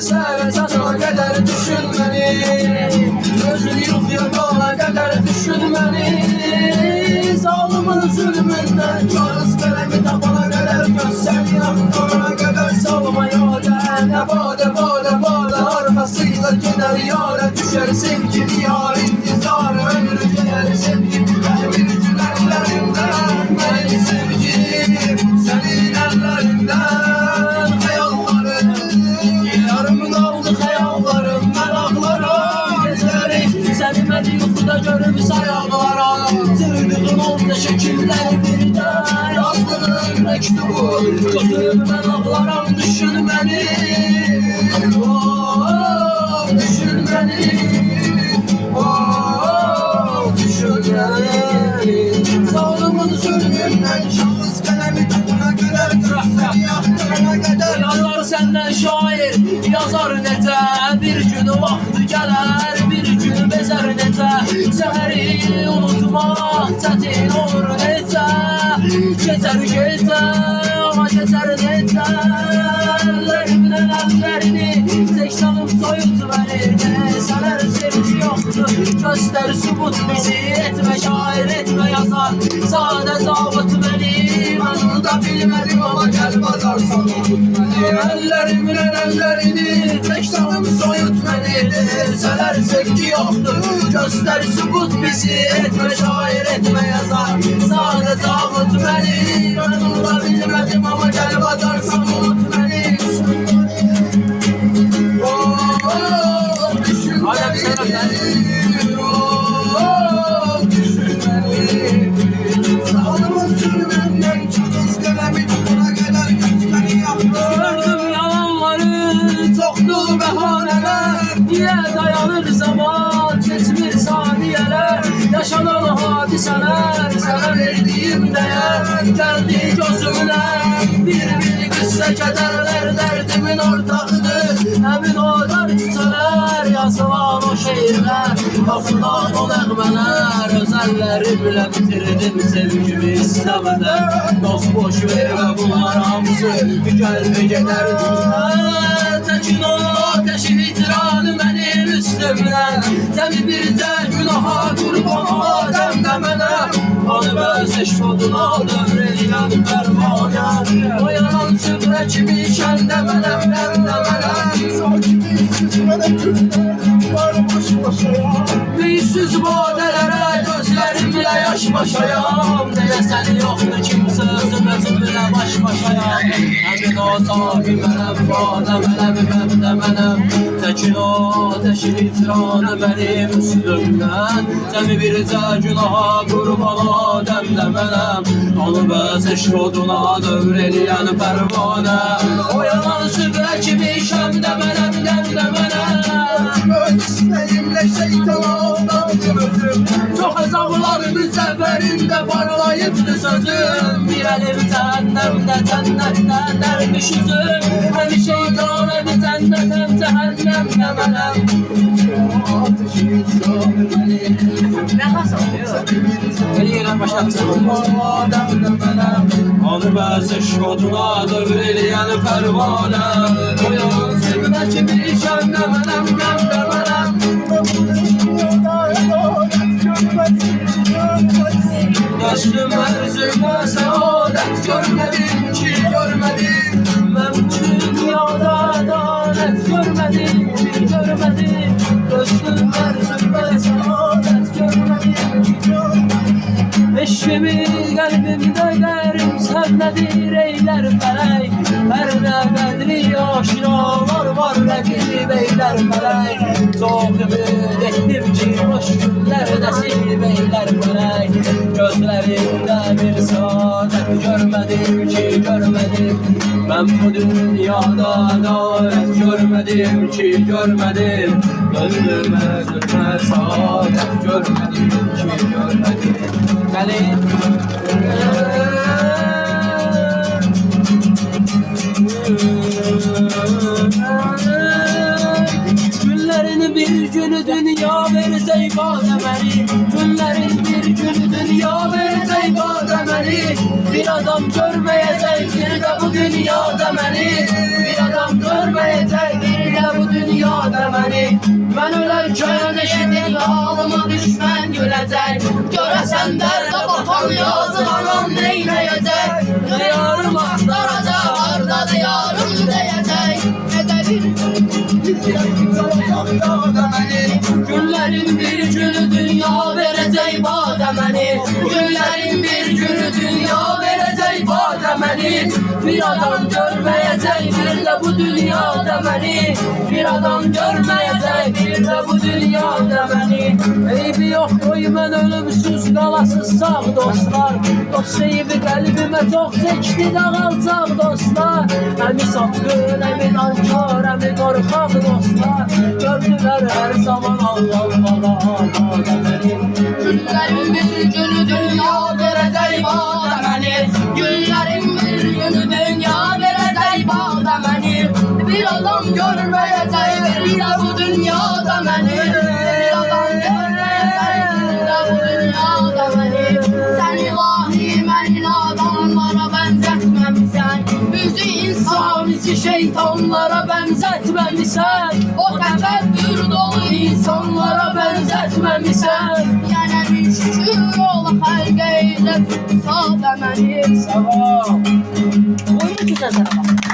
sevesen o kadar düşünmeni. Gözün yuxuya qala qədər düşünməni. Zalimin zulmündən kağız qələmi tapana qədər göstər yaxına qədər salma yola. Nə badə badə badə arxasıyla gedər yara. Düşər sevgili yar intizar ömrü gələr sevgili bir gülərlərimdən. Mənim sevgilim sənin əllərindən. Xəyallarım yarım qaldı xəyallarım məlaqlarım. Gözlərim sənmədi yuxuda görüb sayaqlarım. Sığdığın oldu şəkilləri birdən. Yazdığın məktubu götürüb mən ağlaram. Düşün məni, düşün məni, düşün məni. Zalimin zulmündən şahıs qələmi tapana qədər göstər yaxdırana qədər. Yazar səndən şair, yazar necə. Bir gün vaxtı gələr, bir gün bezər necə. Səhəri unutmaq çətin olur necə. Keçər gecə, ama keçər necə. Əllərimdən əllərini tek salıb soyut verir. Sələr sevgi yoxdur, göstər sübut bizi. Etmə şair, etmə yazar, sadə zavut beni. Mən onu da bilmədim ama gəl bazarsan unut məni. Əllərimdən əllərini tek salıb soyut verir. Sələr sevgi yoxdur, göstər sübut bizi. Etmə şair, etmə yazar, sadə zavut beni. Mən onu da bilmədim ama gəl bazarsan unut məni. Alem selam sen. Sağlımın sürümünden çakız qələmi tapana qədər göstəri yaxdır. Gördüm yalanları, çoxdu bəhanələr. Niyə dayanır zaman, keçmir saniyələr. Yaşanan hadisələr, sənə verdiyim dəyər. Gəldi gözümlə bir qüssə kədərlər. Dərdimin ortağıdır, həmin o dar küçələr. Yazılan o şeirlər, yazılan o nəğmələr. Özəllərimlə bitirdim sevgimi istəmədən. Dost boş vermə bunlar hamısı gəlmə gedər. Təkin o ateşi itiranı mənim üstümdən. Səni bircə günaha qurban o adəmdə mənə. Onu bəz eşqoduna dövr eləyən pərvanə. O yalan sübrə kimi şəndə mənəm, məndə mənəm. Sakimiz süzmədə günlərim var baş başayam. Büyüksüz badələrə gözlərimlə yaş başayam. Deyəsən yoxdur kimsə özüm özümlə baş başayam. Həmin o sahi mənəm, badə mənəm, məndə mənəm. Təkin o ateşin itiranı mənim üstümdən. Səni bircə günaha qurban adəmdə mənəm. Onu bəz eşqoduna dövr eləyən pərvanə. O yalan sübrə kimi şəmdə mənəm, dəmdə mənəm. Öz istəyimlə şeytana aldandım özüm. Çox əzablarımın səfərində parlayıbdı sözüm. Bir əlim cəhənnəmdə, cənnətdə dərmiş üzüm. Həm şeytan, həm cənnət, həm cəhənnəmdə mənəm. Ateşin itiranı mənim. Nə xas oluyor? Eləyirəm başaqsın. Adəmdə mənəm. Onu bəz eşqoduna dövr eləyən pərvanə. O yalan sübrə kimi şəmdə mənəm, dəmdə mənəm. Dostum ərzümə səadət görmədim ki, görmədim. Mən bu dünyada ədalət görmədim ki, görmədim. Dostum ərzümə səadət görmədim ki, görmədim. Eşkimi qəlbimdə qərim səblədir eylər fələk. Hər nə qədri aşinalar var rəqib eylər fələk. Çox ümid etdim ki, boş günlər nəsib eylər fələk. Gözlərimdə bir saadət görmədim ki, görmədim. Mən bu dünyada ədalət görmədim ki, görmədim. Gözlərimə zülmə saadət görmədim ki, görmədim. Gəlin. Günlərin bir günü dünya versək badəməni. Günlərin bir günü dünya versək badəməni. Bir adam görməyəcək bir də bu dünyada məni. Bir adam görməyəcək bir də bu dərdə batan yazıq anam neyləyəcək? Diyarım axtaracaq, hardadır yarım deyəcək. Günlərin bir günü dünya verəcək badə məni. Günlərin bir günü dünya verəcək badə məni. Bir adam görməyəcək bir də bu dünyada məni. Bir adam görməyəcək bir də bu dünyada məni. Eybi yox qoy mən ölümsüz qalasız sağ dostlar. Dost şeybi qəlbimə çox çəkdi dağalacaq dostlar. Əmi satqın, əmi nankar, əmi qorxaq dostlar. Gördülər hər zaman Allah bana badə məni. Günlərin bir günü dünya verəcək badə məni. Günlərin bir günü dünya verəcək badə məni. Bir adam görməyəcək bir də bu dünyada məni. Bir adam görməyəcək bir də bu dünyada məni. Sən ilahi məni adamlara bənzətməmisən. Bizi insan içi şeytanlara bənzətməmisən. O təfəkkür dolu insanlara bənzətməmisən. Yəni bir şükür ola xəlqə ilə tutsa da məni. Sağ ol. Oyunu güzel sana bak.